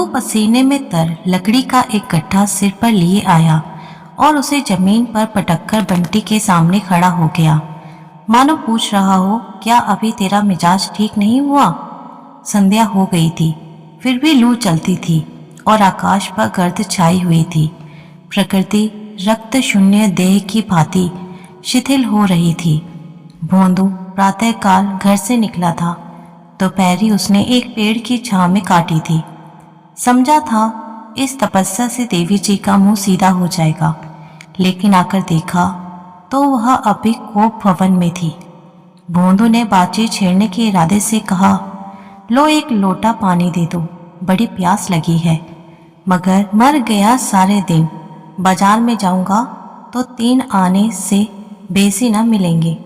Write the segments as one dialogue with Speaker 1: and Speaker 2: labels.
Speaker 1: भोंदू पसीने में तर लकड़ी का एक गट्ठा सिर पर लिए आया और उसे जमीन पर पटककर बंटी के सामने खड़ा हो गया, मानो पूछ रहा हो, क्या अभी तेरा मिजाज ठीक नहीं हुआ? संध्या हो गई थी, फिर भी लू चलती थी और आकाश पर गर्द छाई हुई थी। प्रकृति रक्त शून्य देह की भांति शिथिल हो रही थी। भोंदू प्रातःकाल घर से निकला था। दोपहरी उसने एक पेड़ की छांव में काटी थी। समझा था इस तपस्या से देवी जी का मुंह सीधा हो जाएगा, लेकिन आकर देखा तो वह अभी कोप भवन में थी। भोंदू ने बातचीत छेड़ने के इरादे से कहा, लो एक लोटा पानी दे दो, बड़ी प्यास लगी है। मगर मर गया सारे दिन। बाजार में जाऊंगा तो 3 आने से बेसी न मिलेंगे।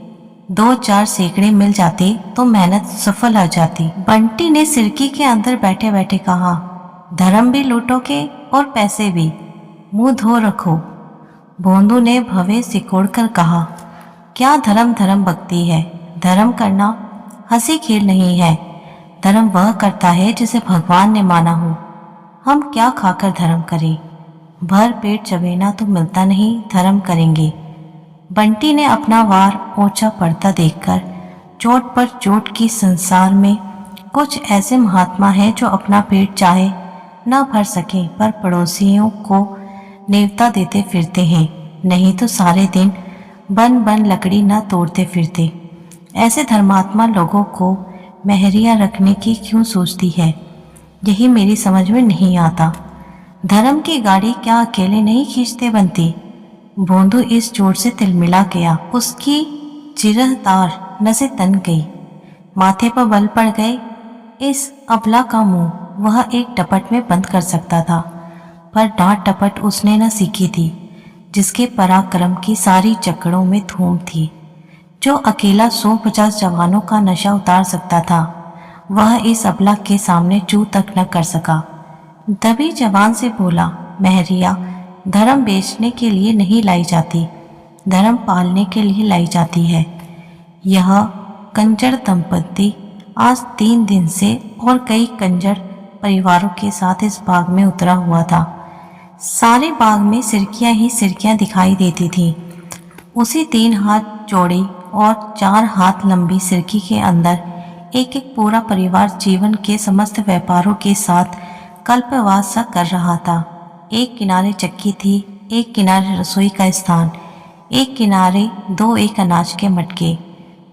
Speaker 1: 2-4 सैकड़े मिल जाते तो मेहनत सफल हो जाती। बंटी ने सिरकी के अंदर बैठे बैठे कहा, धर्म भी लूटोगे और पैसे भी, मुंह धो रखो। भोंदू ने भवे सिकोड़कर कहा, क्या धर्म धर्म भक्ति है? धर्म करना हंसी खेल नहीं है। धर्म वह करता है जिसे भगवान ने माना हो। हम क्या खाकर धर्म करें? भर पेट चबेना तो मिलता नहीं, धर्म करेंगे। बंटी ने अपना वार ऊंचा पड़ता देखकर चोट पर चोट की संसार में कुछ ऐसे महात्मा हैं जो अपना पेट चाहे न भर सके पर पड़ोसियों को नेवता देते फिरते हैं, नहीं तो सारे दिन बन बन लकड़ी न तोड़ते फिरते। ऐसे धर्मात्मा लोगों को मेहरिया रखने की क्यों सोचती है, यही मेरी समझ में नहीं आता। धर्म की गाड़ी क्या अकेले नहीं खींचते बनती? भोंदू इस चोट से तिलमिला गया। उसकी चिरहतार नसें तन गई, माथे पर बल पड़ गए। इस अबला का मुंह वह एक टपट में बंद कर सकता था, पर डांट टपट उसने न सीखी थी, जिसके पराक्रम की सारी जकड़ों में धूम थी। जो अकेला 150 जवानों का नशा उतार सकता था, वह इस अबला के सामने चू तक न कर सका। दबी जवान से बोला, महरिया, धर्म बेचने के लिए नहीं लाई जाती, धर्म पालने के लिए लाई जाती है। यह कंजर दंपत्ति आज 3 दिन से और कई कंजर परिवारों के साथ इस बाग में उतरा हुआ था। सारे बाग में सिरकियां ही सिरकियां दिखाई देती थीं। उसी 3 हाथ चौड़ी और 4 हाथ लंबी सिरकी के अंदर एक एक पूरा परिवार जीवन के समस्त व्यापारों के साथ कल्पवास सा कर रहा था। एक किनारे चक्की थी, एक किनारे रसोई का स्थान, एक किनारे 2 एक अनाज के मटके।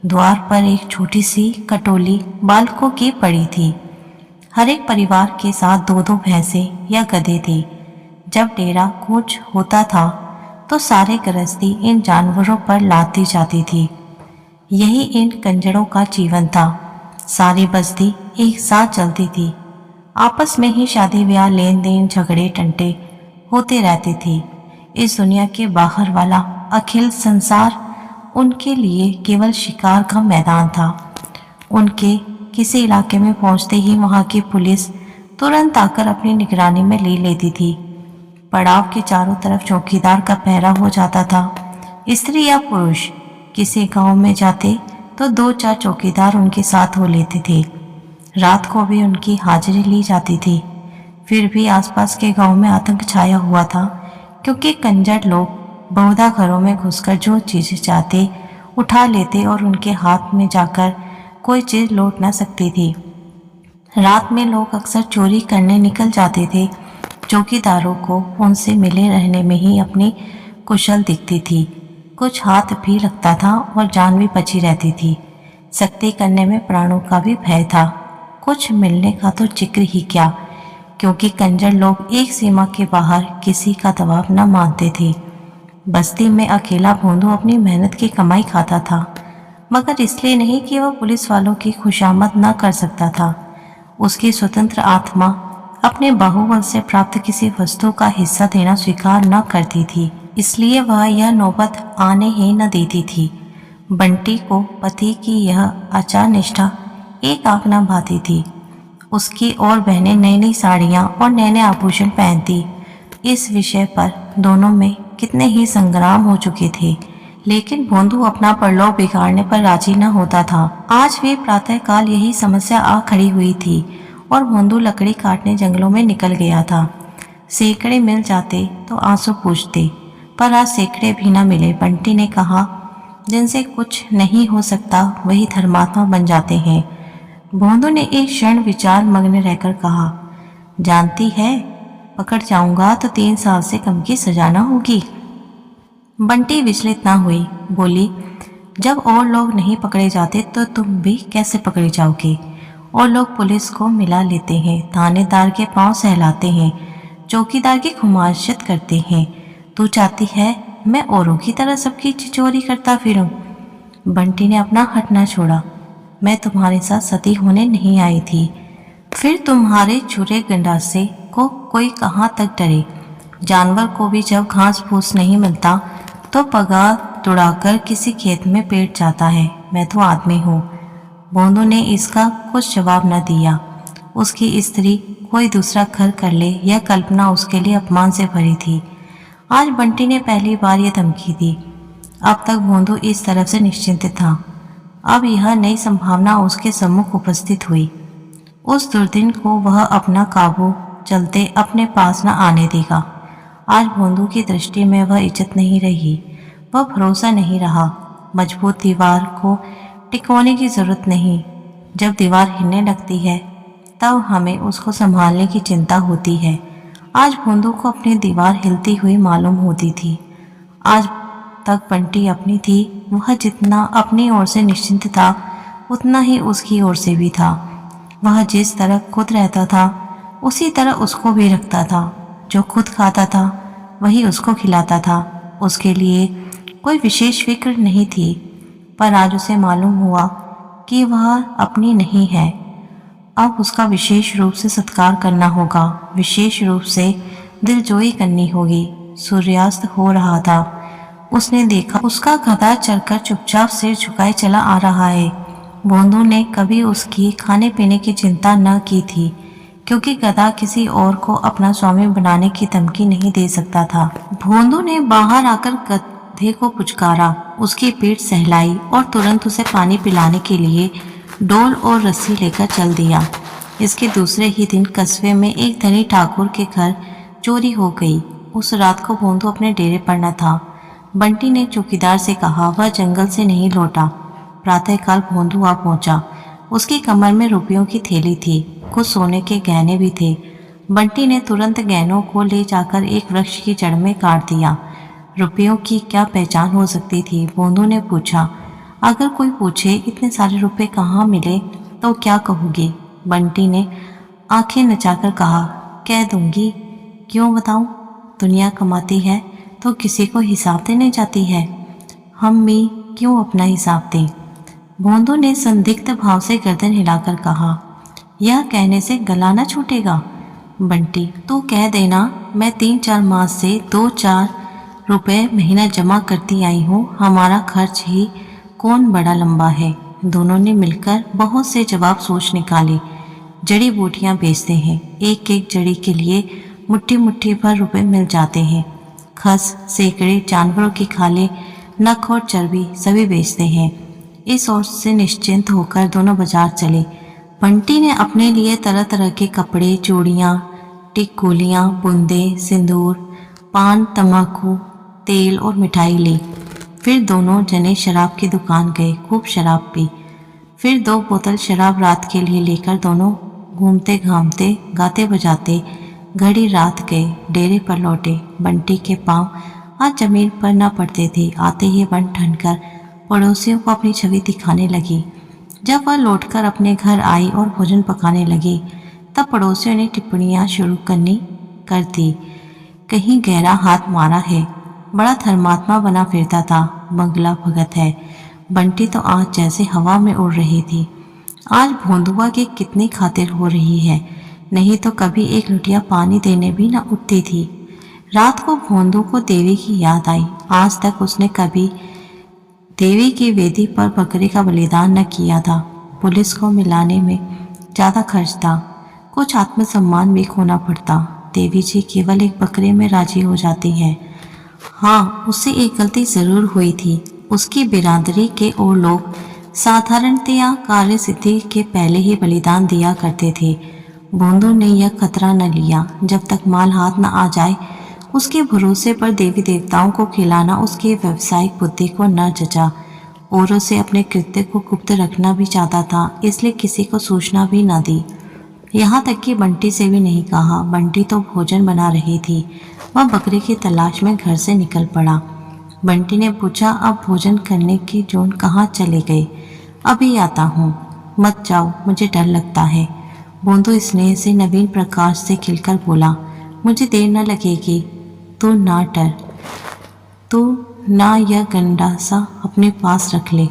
Speaker 1: द्वार पर एक छोटी सी कटोली बालकों की पड़ी थी। हर एक परिवार के साथ 2-2 भैंसें या गधे थे। जब डेरा कूच होता था तो सारे गृहस्थी इन जानवरों पर लाद दी जाती थी। यही इन कंजरों का जीवन था। सारी बस्ती एक साथ चलती थी। आपस में ही शादी ब्याह, लेन देन, झगड़े टंटे होते रहते थे। इस दुनिया के बाहर वाला अखिल संसार उनके लिए केवल शिकार का मैदान था। उनके किसी इलाके में पहुंचते ही वहां की पुलिस तुरंत आकर अपनी निगरानी में ले लेती थी। पड़ाव के चारों तरफ चौकीदार का पहरा हो जाता था। स्त्री या पुरुष किसी गांव में जाते तो 2-4 चौकीदार उनके साथ हो लेते थे। रात को भी उनकी हाजिरी ली जाती थी। फिर भी आसपास के गांव में आतंक छाया हुआ था, क्योंकि कंजर लोग बहुधा घरों में घुसकर जो चीज़ें चाहते उठा लेते और उनके हाथ में जाकर कोई चीज़ लौट न सकती थी। रात में लोग अक्सर चोरी करने निकल जाते थे। चौकीदारों को उनसे मिले रहने में ही अपनी कुशल दिखती थी। कुछ हाथ भी लगता था और जान भी बची रहती थी। सख्ती करने में प्राणों का भी भय था। कुछ मिलने का तो जिक्र ही क्या, क्योंकि कंजर लोग एक सीमा के बाहर किसी का दबाव न मानते थे। बस्ती में अकेला भोंदू अपनी मेहनत की कमाई खाता था, मगर इसलिए नहीं कि वह पुलिस वालों की खुशामद न कर सकता था। उसकी स्वतंत्र आत्मा अपने बाहुबल से प्राप्त किसी वस्तु का हिस्सा देना स्वीकार न करती थी, इसलिए वह यह नौबत आने ही न देती थी। बंटी को पति की यह आचार निष्ठा एक आंख न भाती थी। उसकी और बहनें नई नई साड़ियाँ और नए नए आभूषण पहनती। इस विषय पर दोनों में कितने ही संग्राम हो चुके थे, लेकिन भोंदू अपना परलोक बिगाड़ने पर राजी न होता था। आज भी प्रातःकाल यही समस्या आ खड़ी हुई थी। और भोंदू लकड़ी काटने जंगलों में निकल गया था। सैकड़े मिल जाते तो आंसू पूछते, पर आज सैकड़े भी न मिले। बंटी ने कहा, जिनसे कुछ नहीं हो सकता वही धर्मात्मा बन जाते हैं। भोंदू ने एक क्षण विचार मग्न रहकर कहा, जानती है, पकड़ जाऊंगा तो 3 साल से कम की सजा न होगी। बंटी विचलित न हुई, बोली, जब और लोग नहीं पकड़े जाते तो तुम भी कैसे पकड़े जाओगे? और लोग पुलिस को मिला लेते हैं, थानेदार के पांव सहलाते हैं, चौकीदार की खुमारियत करते हैं। तू चाहती है मैं औरों की तरह सबकी चोरी करता फिरूं? बंटी ने अपना हट न छोड़ा। मैं तुम्हारे साथ सती होने नहीं आई थी। फिर तुम्हारे छुरे गंडासे को कोई कहाँ तक डरे? जानवर को भी जब घास फूस नहीं मिलता तो पगार तुड़ाकर किसी खेत में पेट जाता है। मैं तो आदमी हूँ। भोंदू ने इसका कुछ जवाब न दिया। उसकी स्त्री कोई दूसरा घर कर ले यह कल्पना उसके लिए अपमान से भरी थी। आज बंटी ने पहली बार यह धमकी दी। अब तक भोंदू इस तरफ से निश्चिंत था। अब यह नई संभावना उसके सम्मुख उपस्थित हुई। उस दुर्दिन को वह अपना काबू चलते अपने पास न आने देगा। आज भोंदू की दृष्टि में वह इज्जत नहीं रही, वह भरोसा नहीं रहा। मजबूत दीवार को टिकोने की जरूरत नहीं। जब दीवार हिलने लगती है तब हमें उसको संभालने की चिंता होती है। आज भोंदू को अपनी दीवार हिलती हुई मालूम होती थी। आज तक बंटी अपनी थी। वह जितना अपनी ओर से निश्चिंत था उतना ही उसकी ओर से भी था। वह जिस तरह खुद रहता था उसी तरह उसको भी रखता था। जो खुद खाता था वही उसको खिलाता था। उसके लिए कोई विशेष फिक्र नहीं थी, पर आज उसे मालूम हुआ कि वह अपनी नहीं है। अब उसका विशेष रूप से सत्कार करना होगा, विशेष रूप से दिलजोई करनी होगी। सूर्यास्त हो रहा था। उसने देखा उसका गधा चलकर चुपचाप सिर झुकाए चला आ रहा है। भोंदू ने कभी उसकी खाने पीने की चिंता न की थी, क्योंकि गधा किसी और को अपना स्वामी बनाने की धमकी नहीं दे सकता था। भोंदू ने बाहर आकर गधे को पुचकारा, उसकी पीठ सहलाई और तुरंत उसे पानी पिलाने के लिए डोल और रस्सी लेकर चल दिया। इसके दूसरे ही दिन कस्बे में एक धनी ठाकुर के घर चोरी हो गई। उस रात को भोंदू अपने डेरे पर न था। बंटी ने चौकीदार से कहा, वह जंगल से नहीं लौटा। प्रातःकाल भोंदू आ पहुंचा। उसकी कमर में रुपयों की थैली थी, कुछ सोने के गहने भी थे। बंटी ने तुरंत गहनों को ले जाकर एक वृक्ष की जड़ में काट दिया। रुपयों की क्या पहचान हो सकती थी? भोंदू ने पूछा। अगर कोई पूछे इतने सारे रुपए कहाँ मिले तो क्या कहोगी? बंटी ने आंखें नचाकर कहा, कह दूंगी। क्यों बताऊं? दुनिया कमाती है तो किसी को हिसाब देने जाती है। हम भी क्यों अपना हिसाब दें? भोंदू ने संदिग्ध भाव से गर्दन हिलाकर कहा, यह कहने से गला न छूटेगा। बंटी, तू कह देना मैं 3-4 मास से 2-4 रुपए महीना जमा करती आई हूँ। हमारा खर्च ही कौन बड़ा लंबा है। दोनों ने मिलकर बहुत से जवाब सोच निकाले। जड़ी बूटियाँ बेचते हैं, एक एक जड़ी के लिए मुट्ठी मुट्ठी भर रुपए मिल जाते हैं। खस, सैकड़े जानवरों की खाले, नख और चर्बी सभी बेचते हैं। इस ओर से निश्चिंत होकर दोनों बाजार चले। बंटी ने अपने लिए तरह तरह के कपड़े, चूड़ियाँ, टिकोलियाँ, बूंदे, सिंदूर, पान, तम्बाकू, तेल और मिठाई ली। फिर दोनों जने शराब की दुकान गए, खूब शराब पी। फिर 2 बोतल शराब रात के लिए लेकर दोनों घूमते घामते गाते बजाते घड़ी रात गए, डेरे पर लौटे। बंटी के पांव आज जमीन पर न पड़ते थे। आते ही बन ठनकर पड़ोसियों को अपनी छवि दिखाने लगी। जब वह लौटकर अपने घर आई और भोजन पकाने लगी तब पड़ोसियों ने टिप्पणियां शुरू करनी कर दी। कहीं गहरा हाथ मारा है, बड़ा धर्मात्मा बना फिरता था, बंगला भगत है। बंटी तो आज जैसे हवा में उड़ रही थी। आज भोंदुआ की कितनी खातिर हो रही है, नहीं तो कभी एक लुटिया पानी देने भी न उठती थी। रात को भोंदू को देवी की याद आई। आज तक उसने कभी देवी की वेदी पर बकरी का बलिदान न किया था। पुलिस को मिलाने में ज़्यादा खर्च था, कुछ आत्मसम्मान भी खोना पड़ता। देवी जी केवल एक बकरे में राजी हो जाती है। हाँ, उससे एक गलती ज़रूर हुई थी। उसकी बिरादरी के और लोग साधारणतया कार्य सिद्धि के पहले ही बलिदान दिया करते थे। भोंदू ने यह खतरा न लिया। जब तक माल हाथ न आ जाए उसके भरोसे पर देवी देवताओं को खिलाना उसकी व्यावसायिक बुद्धि को न जचा। और उसे अपने कृत्य को गुप्त रखना भी चाहता था, इसलिए किसी को सूचना भी न दी। यहाँ तक कि बंटी से भी नहीं कहा। बंटी तो भोजन बना रही थी। वह बकरी की तलाश में घर से निकल पड़ा। बंटी ने पूछा, अब भोजन करने की जोन कहाँ चले गए? अभी आता हूँ। मत जाओ, मुझे डर लगता है। बोंदू स्नेह से नवीन प्रकाश से खिलकर बोला, मुझे देर न लगेगी, तू ना डर। तू ना यह गंडासा अपने पास रख ले।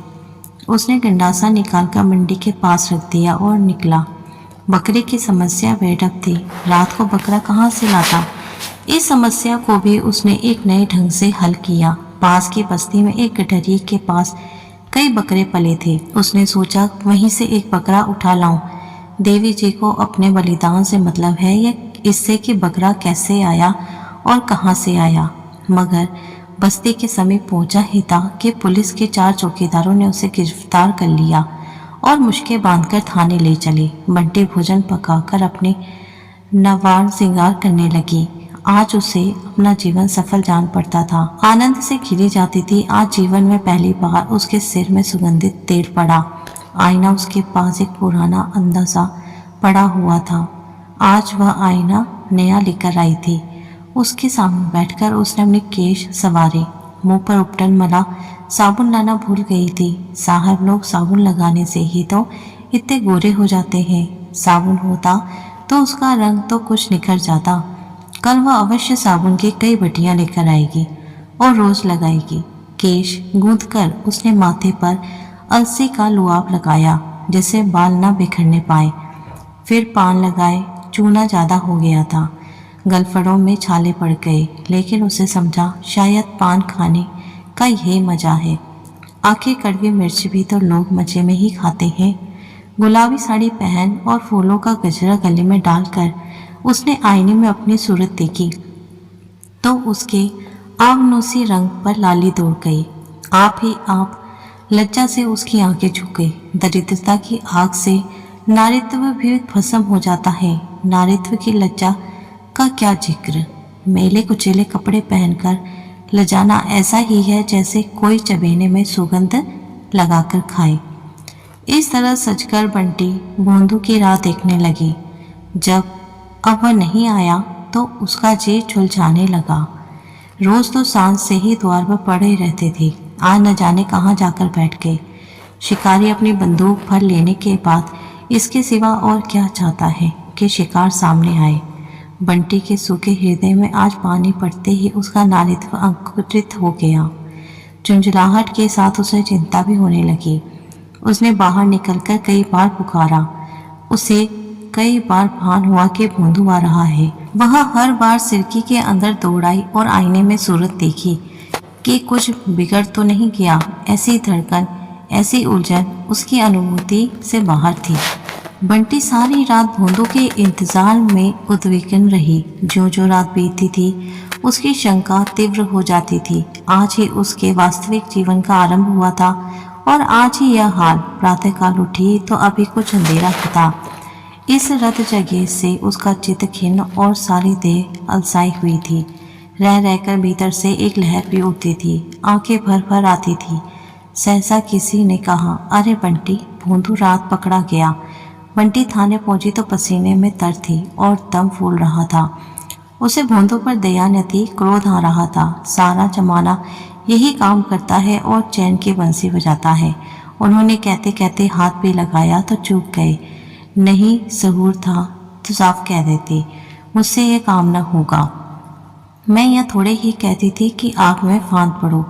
Speaker 1: उसने गंडासा निकालकर मंडी के पास रख दिया और निकला। बकरे की समस्या बेढप थी। रात को बकरा कहाँ से लाता? इस समस्या को भी उसने एक नए ढंग से हल किया। पास की बस्ती में एक गठरी के पास कई बकरे पले थे। उसने सोचा वहीं से एक बकरा उठा लाऊं। देवी जी को अपने बलिदान से मतलब है या इससे कि बकरा कैसे आया और कहाँ से आया। मगर बस्ती के समीप पहुंचा ही था कि पुलिस के 4 चौकीदारों ने उसे गिरफ्तार कर लिया और मुश्के बांधकर थाने ले चले। बंटी भोजन पकाकर अपने नवार श्रृंगार करने लगी। आज उसे अपना जीवन सफल जान पड़ता था। आनंद से खिली जाती थी। आज जीवन में पहली बार उसके सिर में सुगंधित तेल पड़ा। आईना उसके पास एक पुराना अंदाजा पड़ा हुआ था। आज वह आईना नया लेकर आई थी। उसके सामने बैठकर उसने अपने केश संवारे, मुंह पर उपटन मला। साबुन लाना भूल गई थी। साहब लोग साबुन लगाने से ही तो इतने गोरे हो जाते हैं। साबुन होता तो उसका रंग तो कुछ निखर जाता। कल वह अवश्य साबुन की कई बटियां लेकर आएगी और रोज लगाएगी। केश गूंथकर उसने माथे पर अलसी का लुआब लगाया जिससे बाल न बिखरने पाए। फिर पान लगाए। चूना ज्यादा हो गया था। गलफड़ों में छाले पड़ गए, लेकिन उसे समझा शायद पान खाने का यही मजा है। आखिर कड़वी मिर्च भी तो लोग मजे में ही खाते हैं। गुलाबी साड़ी पहन और फूलों का गजरा गले में डालकर उसने आईने में अपनी सूरत देखी तो उसके आबनूसी रंग पर लाली दौड़ गई। आप ही आप लज्जा से उसकी आंखें झुक गई। दरिद्रता की आग से नारित्व भी भस्म हो जाता है। नारित्व की लज्जा का क्या जिक्र। मेले कुचेले कपड़े पहनकर लजाना ऐसा ही है जैसे कोई चबेने में सुगंध लगाकर खाए। इस तरह सजकर बंटी भोंदू की राह देखने लगी। जब अब वह नहीं आया तो उसका जी झुलझाने लगा। रोज तो सांझ से ही द्वार पर पड़े रहते थे। आज न जाने कहाँ जाकर बैठ गए। शिकारी अपनी बंदूक भर लेने के बाद इसके सिवा और क्या चाहता है कि शिकार सामने आए। बंटी के सूखे हृदय में आज पानी पड़ते ही उसका नारित्व अंकुरित हो गया। झुंझलाहट के साथ उसे चिंता भी होने लगी। उसने बाहर निकलकर कई बार पुकारा। उसे कई बार भान हुआ कि भोंदू आ रहा है। वह हर बार सिरकी के अंदर दौड़ आई और आईने में सूरत देखी कि कुछ बिगड़ तो नहीं गया। ऐसी धड़कन, ऐसी उलझन उसकी अनुभूति से बाहर थी। बंटी सारी रात भोंदू के इंतजार में उद्विग्न रही। जो रात बीतती थी उसकी शंका तीव्र हो जाती थी। आज ही उसके वास्तविक जीवन का आरंभ हुआ था और आज ही यह हाल। प्रातःकाल उठी तो अभी कुछ अंधेरा था। इस रत जगह से उसका चित्त खिन्न और सारी देह अलसाई हुई थी। रह रहकर भीतर से एक लहर भी उठती थी। आंखें भर भर आती थी। सहसा किसी ने कहा, अरे बंटी, भोंदू रात पकड़ा गया। बंटी थाने पहुंची तो पसीने में तर थी और दम फूल रहा था। उसे भोंदू पर दया न थी, क्रोध आ रहा था। सारा जमाना यही काम करता है और चैन की बंसी बजाता है। उन्होंने कहते कहते हाथ भी लगाया तो चूक गए। नहीं सहूर था तो साफ कह देते, मुझसे ये काम न होगा। मैं यह थोड़े ही कहती थी कि आग में फांद पड़ो।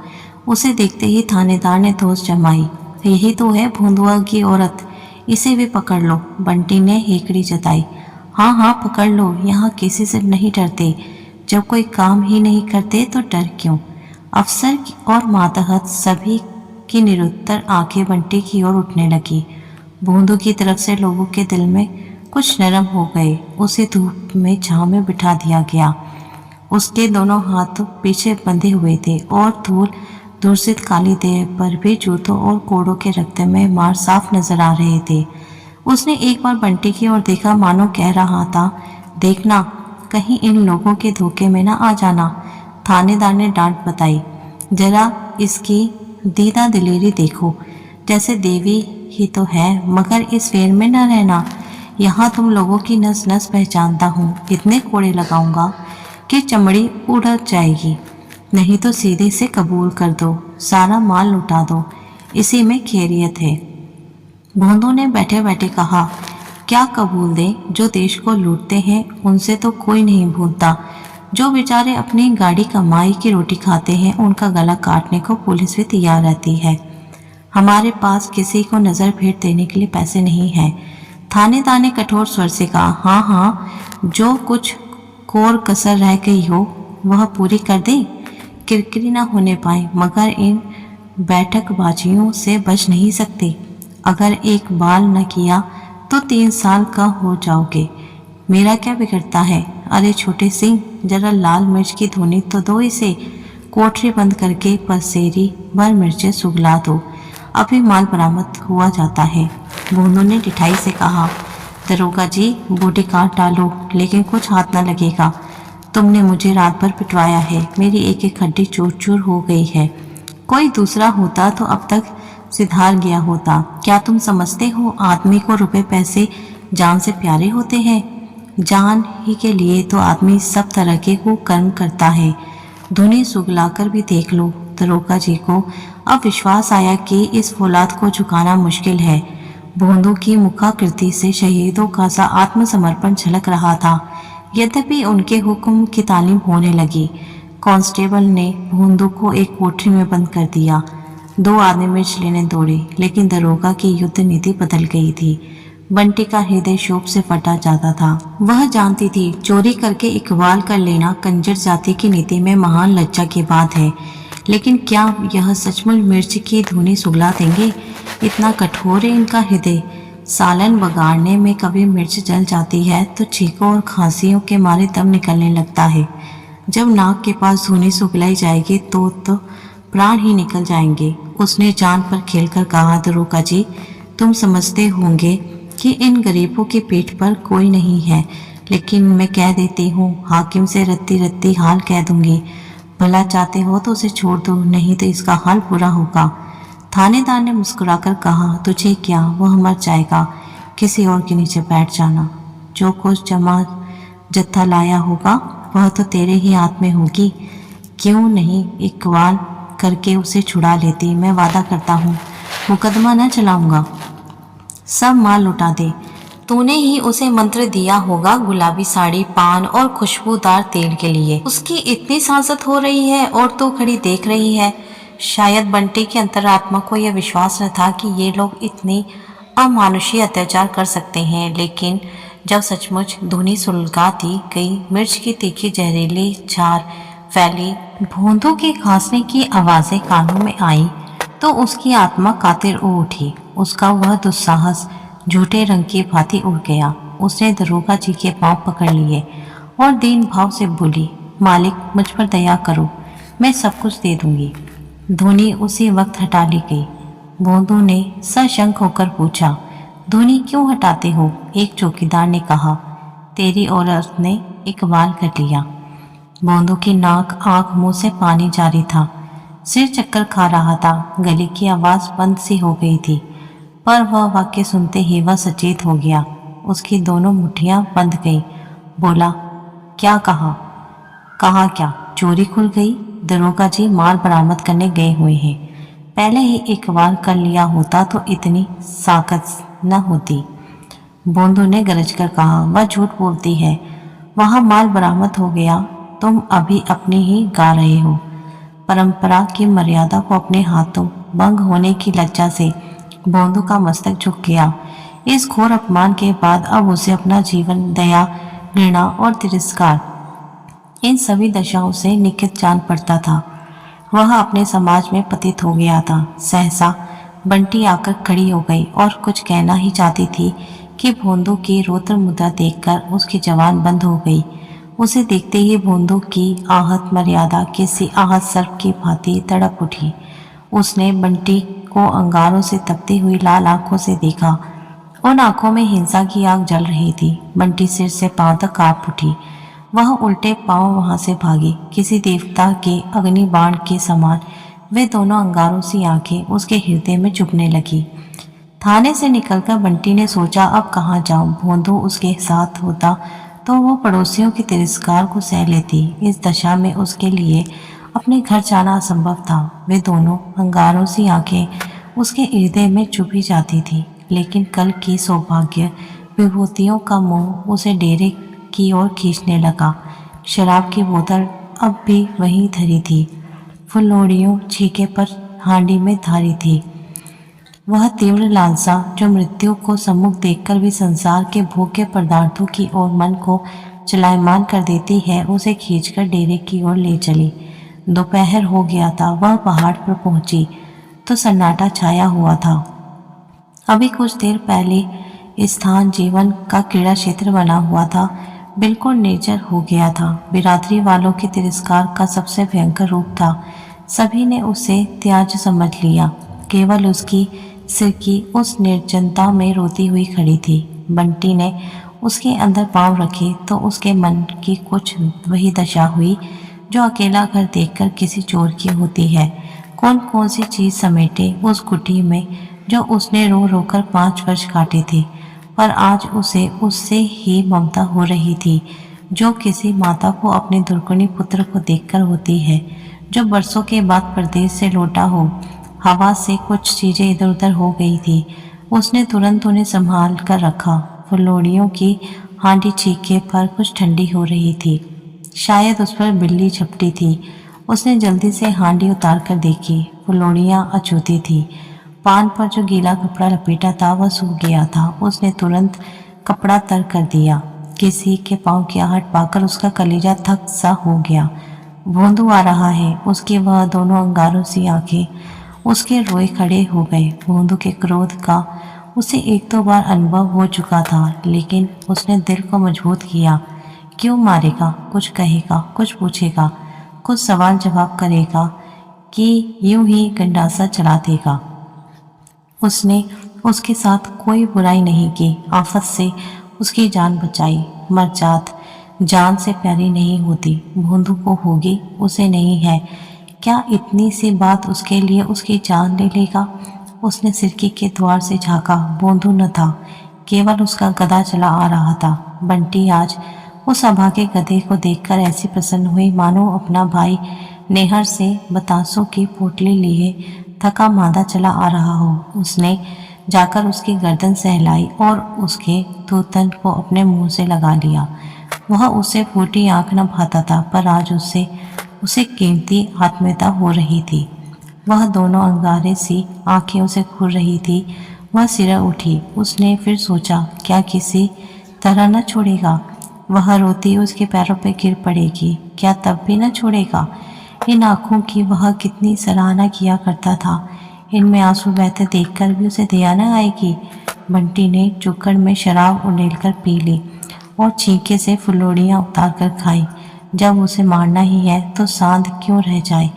Speaker 1: उसे देखते ही थानेदार ने धोस जमाई। यही तो है भोंदुआ की औरत, इसे भी पकड़ लो। बंटी ने हेकड़ी जताई। हाँ हाँ पकड़ लो, यहाँ किसी से नहीं डरते। जब कोई काम ही नहीं करते तो डर क्यों। अफसर और मातहत सभी की निरुत्तर आंखें बंटी की ओर उठने लगी। भोंदू की तरफ से लोगों के दिल में कुछ नरम हो गए। उसे धूप में छांव में बिठा दिया गया। उसके दोनों हाथ पीछे बंधे हुए थे और धूल धूर्षित काली देह पर भी जूतों और कोड़ों के रक्तमय मार साफ नजर आ रहे थे। उसने एक बार बंटी की ओर देखा, मानो कह रहा था, देखना कहीं इन लोगों के धोखे में ना आ जाना। थानेदार ने डांट बताई, जरा इसकी दीदा दिलेरी देखो, जैसे देवी ही तो है, मगर इस फेर में न रहना। यहाँ तुम लोगों की नस नस पहचानता हूँ, इतने कोड़े लगाऊंगा कि चमड़ी उड़ जाएगी। नहीं तो सीधे से कबूल कर दो, सारा माल लुटा दो, इसी में खैरियत है। भोंदू ने बैठे बैठे कहा, क्या कबूल दें? जो देश को लूटते हैं उनसे तो कोई नहीं भूलता। जो बेचारे अपनी गाड़ी कमाई की रोटी खाते हैं उनका गला काटने को पुलिस भी तैयार रहती है। हमारे पास किसी को नज़र भेंट देने के लिए पैसे नहीं हैं। थानेदार ने कठोर स्वर से कहा, हाँ हाँ, जो कुछ कोर कसर रह गई हो वह पूरी कर दें। किरकिरी न होने पाए, मगर इन बैठकबाजियों से बच नहीं सकते। अगर एक बाल न किया तो 3 साल का हो जाओगे। मेरा क्या बिगड़ता है? अरे छोटे सिंह, जरा लाल मिर्च की धुनी तो दो इसे। कोठरी बंद करके पसेरी भर मिर्चें सुगला दो, अभी माल बरामद हुआ जाता है। भोंदू ने ढिठाई से कहा, दरोगा जी, बूटी काट डालो, लेकिन कुछ हाथ न लगेगा। तुमने मुझे रात भर पिटवाया है, मेरी एक एक हड्डी चूर चूर हो गई है। कोई दूसरा होता तो अब तक सिधार गया होता। क्या तुम समझते हो आदमी को रुपए पैसे जान से प्यारे होते हैं? जान ही के लिए तो आदमी सब तरह के कुकर्म करता है। धुनी सुगलाकर भी देख लो। दरोगा जी को अब विश्वास आया कि इस फौलाद को झुकाना मुश्किल है। भोंदू की मुखाकृति से शहीदों का सा आत्मसमर्पण झलक रहा था। यद्यपि उनके हुक्म की तालीम होने लगी। कांस्टेबल ने भोंदू को एक कोठरी में बंद कर दिया। 2 आदमी मिर्च लेने दौड़े, लेकिन दरोगा की युद्ध नीति बदल गई थी। बंटी का हृदय शोक से फटा जाता था। वह जानती थी चोरी करके इकबाल कर लेना कंजर जाति की नीति में महान लज्जा की बात है, लेकिन क्या यह सचमुच मिर्च की धुनी सुगला देंगे? इतना कठोर है इनका हृदय। सालन बगाड़ने में कभी मिर्च जल जाती है तो छींकों और खांसियों के मारे दम निकलने लगता है। जब नाक के पास धुनी सुगलाई जाएगी तो प्राण ही निकल जाएंगे। उसने जान पर खेलकर कहा, दरोगा जी, तुम समझते होंगे कि इन गरीबों के पेट पर कोई नहीं है, लेकिन मैं कह देती हूँ, हाकिम से रत्ती रत्ती हाल कह दूंगी। भला चाहते हो तो उसे छोड़ दो, नहीं तो इसका हाल बुरा होगा। थानेदार ने मुस्कुराकर कहा, तुझे क्या, वह मर जाएगा, किसी और के नीचे बैठ जाना। जो कुछ जमा जत्था लाया होगा वह तो तेरे ही हाथ में होगी। क्यों नहीं इकबाल करके उसे छुड़ा लेती? मैं वादा करता हूँ मुकदमा न चलाऊंगा, सब माल लुटा दे। तूने ही उसे मंत्र दिया होगा गुलाबी साड़ी, पान और खुशबूदार तेल के लिए। उसकी इतनी सांसत हो रही है और तू खड़ी देख रही है। शायद बंटी की अंतरात्मा को यह विश्वास न था कि ये लोग इतनी अमानुषी अत्याचार कर सकते हैं, लेकिन जब सचमुच धुनी सुलगा दी गई, मिर्च की तीखी जहरीली झार फैली, भोंदू के खांसने की आवाजें कानों में आई, तो उसकी आत्मा कातिर हो उठी। उसका वह दुस्साहस झूठे रंग की भांति उड़ गया। उसने दरोगा जी के पांव पकड़ लिए और दीन भाव से बोली, मालिक, मुझ पर दया करो, मैं सब कुछ दे दूंगी। धोनी उसी वक्त हटा ली गई। भोंदू ने सशंक होकर पूछा, धोनी क्यों हटाते हो? एक चौकीदार ने कहा, तेरी औरत ने इकबाल कर लिया। भोंदू की नाक, आंख, मुंह से पानी जारी था। सिर चक्कर खा रहा था। गले की आवाज बंद सी हो गई थी, पर वह वाक्य सुनते ही वह सचेत हो गया। उसकी दोनों मुट्ठियां बंध गई। बोला, क्या कहा? कहा क्या? चोरी खुल गई। दरोगा जी माल बरामद करने गए हुए हैं। पहले ही इकबाल कर लिया होता तो इतनी साकत न होती। भोंदू ने गरज कर कहा, वह झूठ बोलती है। वहाँ माल बरामद हो गया, तुम अभी अपनी ही गा रहे हो। परंपरा की मर्यादा को अपने हाथों भंग होने की लज्जा से भोंदू का मस्तक झुक गया। इस घोर अपमान के बाद अब उसे अपना जीवन, दया, घृणा और तिरस्कार, इन सभी दशाओं से निकट जान पड़ता था। वह अपने समाज में पतित हो गया था। सहसा बंटी आकर खड़ी हो गई और कुछ कहना ही चाहती थी कि भोंदू की रौद्र मुद्रा देखकर उसकी जबान बंद हो गई। उसे देखते ही भोंदू की आहत मर्यादा किसी आहत सर्प की भांति तड़प उठी। उसने बंटी को अंगारों से तपती हुई लाल आंखों से देखा उन आंखों में हिंसा की आग जल रही थी। बंटी सिर से पांव तक कांप उठी। वह उल्टे पांव वहां से भागी, किसी देवता के अग्नि बाण के समान। वे दोनों अंगारों सी आंखें उसके हृदय में चुभने लगी। थाने से निकलकर बंटी ने सोचा, अब कहाँ जाऊं। भोंदू उसके साथ होता तो वो पड़ोसियों के तिरस्कार को सह लेती। इस दशा में उसके लिए अपने घर जाना असंभव था। वे दोनों अंगारों सी आंखें उसके हृदय में चुभी जाती थी। लेकिन कल की सौभाग्य विभूतियों का मोह उसे डेरे की ओर खींचने लगा। शराब की बोतल अब भी वहीं धरी थी। फुलौड़ियों छीके पर हांडी में धारी थी। वह तीव्र लालसा जो मृत्यु को सम्मुख देखकर भी संसार के भोग्य पदार्थों की ओर मन को चलायमान कर देती है, उसे खींचकर डेरे की ओर ले चली। दोपहर हो गया था। वह पहाड़ पर पहुंची तो सन्नाटा छाया हुआ था। अभी कुछ देर पहले स्थान जीवन का क्रीड़ा क्षेत्र बना हुआ था, बिल्कुल निर्जर हो गया था। बिरादरी वालों के तिरस्कार का सबसे भयंकर रूप था। सभी ने उसे त्याज्य समझ लिया। केवल उसकी सिरकी उस निर्जनता में रोती हुई खड़ी थी। बंटी ने उसके अंदर पांव रखे तो उसके मन की कुछ वही दशा हुई जो अकेला घर देखकर किसी चोर की होती है। कौन कौन सी चीज समेटे उस कुटी में जो उसने रो रोकर 5 वर्ष काटे थे, पर आज उसे उससे ही ममता हो रही थी जो किसी माता को अपने दुर्गुणी पुत्र को देखकर होती है, जो बरसों के बाद परदेश से लौटा हो। हवा से कुछ चीजें इधर उधर हो गई थी। उसने तुरंत उन्हें संभाल कर रखा। फुलौड़ियों की हांडी छीके पर कुछ ठंडी हो रही थी। शायद उस पर बिल्ली झपटी थी। उसने जल्दी से हांडी उतार कर देखी। फुलौड़ियाँ अछूती थी। पान पर जो गीला कपड़ा लपेटा था वह सूख गया था। उसने तुरंत कपड़ा तर कर दिया। किसी के पांव की आहट पाकर उसका कलेजा थक सा हो गया। भोंदू आ रहा है। उसकी वह दोनों अंगारों सी आंखें उसके रोए खड़े हो गए। भोंदू के क्रोध का उसे 1-2 बार अनुभव हो चुका था, लेकिन उसने दिल को मजबूत किया। क्यों मारेगा? कुछ कहेगा, कुछ पूछेगा, कुछ सवाल जवाब करेगा कि यूं ही गंडासा चला देगा। उसने उसके साथ कोई बुराई नहीं की। आफत से उसकी जान बचाई। मर जात जान से प्यारी नहीं होती। भोंदू को होगी, उसे नहीं है। क्या इतनी सी बात उसके लिए उसकी जान ले लेगा? उसने सिरकी के द्वार से झांका। भोंदू न था, केवल उसका गधा चला आ रहा था। बंटी आज उस अभागे गधे को देखकर ऐसी प्रसन्न हुई मानो अपना भाई नेहर से बतासों की पोटली लिए थका मांदा चला आ रहा हो। उसने जाकर उसकी गर्दन सहलाई और उसके थूथन को अपने मुंह से लगा लिया। वह उससे फूटी आंख न भाता था, पर आज उसे कीमती आत्मीयता हो रही थी। वह दोनों अंगारे सी आंखें उसे घूर रही थी। वह सिर उठी। उसने फिर सोचा, क्या किसी तरह न छोड़ेगा? वह रोती उसके पैरों पर गिर पड़ेगी, क्या तब भी न छोड़ेगा? इन आंखों की वह कितनी सराहना किया करता था। इनमें आंसू बहते देखकर भी उसे दया न आएगी। बंटी ने चुक्कड़ में शराब उंडेलकर पी ली और छींके से फुलौड़ियाँ उतार कर खाई। जब उसे मारना ही है तो सांध क्यों रह जाए।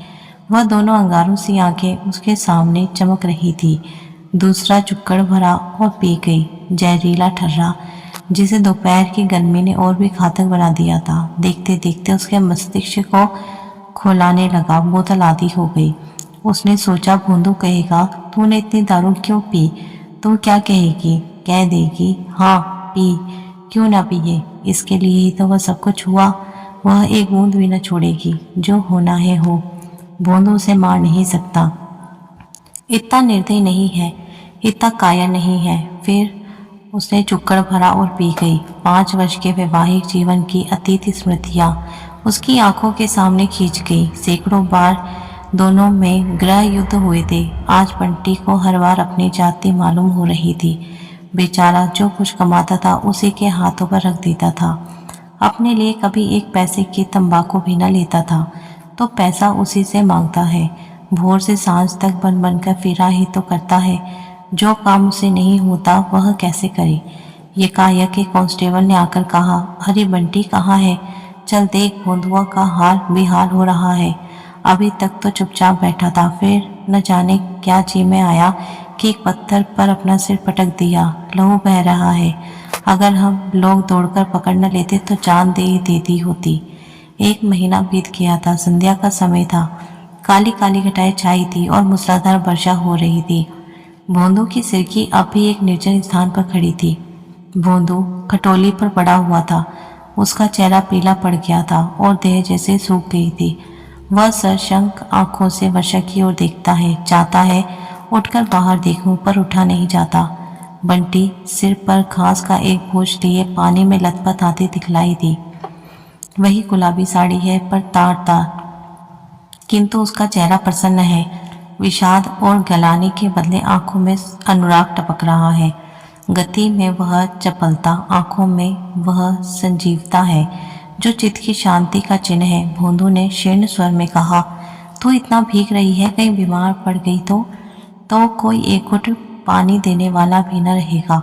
Speaker 1: वह दोनों अंगारों सी आंखें उसके सामने चमक रही थी। दूसरा चुक्कड़ भरा और पी गई। जहरीला ठर्रा जिसे दोपहर की गर्मी ने और भी घातक बना दिया था, देखते देखते उसके मस्तिष्क को खोलाने लगा। बोतल आधी हो गई। उसने सोचा, भोंदू कहेगा, तूने इतनी दारू क्यों पी? तू क्या कहेगी? कह देगी, हाँ पी, क्यों ना पिए। इसके लिए ही तो वह सब कुछ हुआ। वह एक बूंद भी न छोड़ेगी। जो होना है हो। भोंदू उसे मार नहीं सकता। इतना निर्दयी नहीं है, इतना कायर नहीं है। फिर उसने चुक्कड़ भरा और पी गई। 5 वर्ष के वैवाहिक जीवन की अतीत स्मृतियां उसकी आंखों के सामने खींच गई। सैकड़ों बार दोनों में गृह युद्ध हुए थे। आज बंटी को हर बार अपनी जाति मालूम हो रही थी। बेचारा जो कुछ कमाता था उसी के हाथों पर रख देता था। अपने लिए कभी 1 पैसे की तंबाकू भी न लेता था तो पैसा उसी से मांगता है। भोर से सांझ तक बन बनकर फिरा ही तो करता है। जो काम उसे नहीं होता वह कैसे करे। यकायक के कांस्टेबल ने आकर कहा, अरे बंटी कहाँ है? चल देख, भोंदुआ का हाल बेहाल हो रहा है। अभी तक तो चुपचाप बैठा था, फिर न जाने क्या जी में आया कि एक पत्थर पर अपना सिर पटक दिया। लहू बह रहा है। अगर हम लोग दौड़कर पकड़ न लेते तो जान दे ही देती होती। 1 महीना बीत गया था। संध्या का समय था। काली काली घटाएं छाई थी और मूसलाधार वर्षा हो रही थी। भोंदू की सिरकी अब भी एक निर्जन स्थान पर खड़ी थी। भोंदू खटोली पर पड़ा हुआ था। उसका चेहरा पीला पड़ गया था और देह जैसे सूख गई थी। वह सरशंक आंखों से वर्षा की ओर देखता है, चाहता है उठकर बाहर देखूं, पर उठा नहीं जाता। बंटी सिर पर घास का एक बोझ लिए पानी में लथपथ आती दिखलाई दी। वही गुलाबी साड़ी है, पर तार तार, किंतु उसका चेहरा प्रसन्न है। विषाद और गलानी के बदले आंखों में अनुराग टपक रहा है। गति में वह चपलता, आंखों में वह संजीवता है जो चित्त की शांति का चिन्ह है। भोंदू ने शीर्ण स्वर में कहा, तू इतना भीग रही है, कहीं बीमार पड़ गई तो कोई एक घुट पानी देने वाला भी न रहेगा।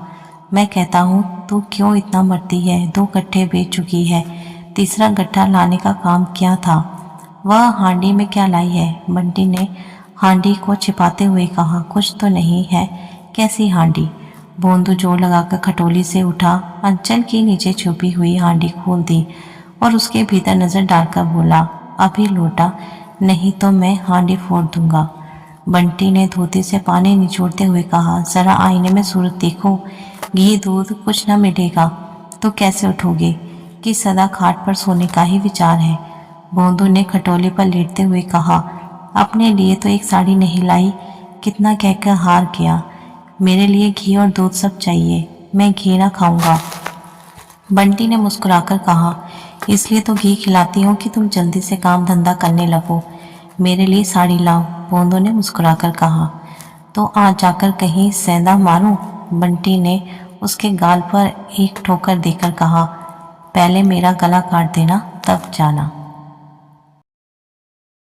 Speaker 1: मैं कहता हूँ तू क्यों इतना मरती है? 2 गट्ठे बेच चुकी है, तीसरा गट्ठा लाने का काम क्या था? वह हांडी में क्या लाई है? बंटी ने हांडी को छिपाते हुए कहा, कुछ तो नहीं है। कैसी हांडी? भोंदू जोर लगाकर खटोली से उठा, अंचल की नीचे छुपी हुई हांडी खोल दी और उसके भीतर नजर डालकर बोला, अभी लौटा, नहीं तो मैं हांडी फोड़ दूंगा। बंटी ने धोती से पानी निचोड़ते हुए कहा, जरा आईने में सूरत देखो, घी दूध कुछ न मिलेगा तो कैसे उठोगे कि सदा खाट पर सोने का ही विचार है। भोंदू ने खटोले पर लेटते हुए कहा, अपने लिए तो एक साड़ी नहीं लाई, कितना कहकर हार गया। मेरे लिए घी और दूध सब चाहिए, मैं घी ना खाऊंगा। बंटी ने मुस्कुराकर कहा, इसलिए तो घी खिलाती हूँ कि तुम जल्दी से काम धंधा करने लगो। मेरे लिए साड़ी लाओ। भोंदू ने मुस्कुराकर कहा, तो आज जाकर कहीं सेंधा मारूं? बंटी ने उसके गाल पर एक ठोकर देकर कहा, पहले मेरा गला काट देना, तब जाना।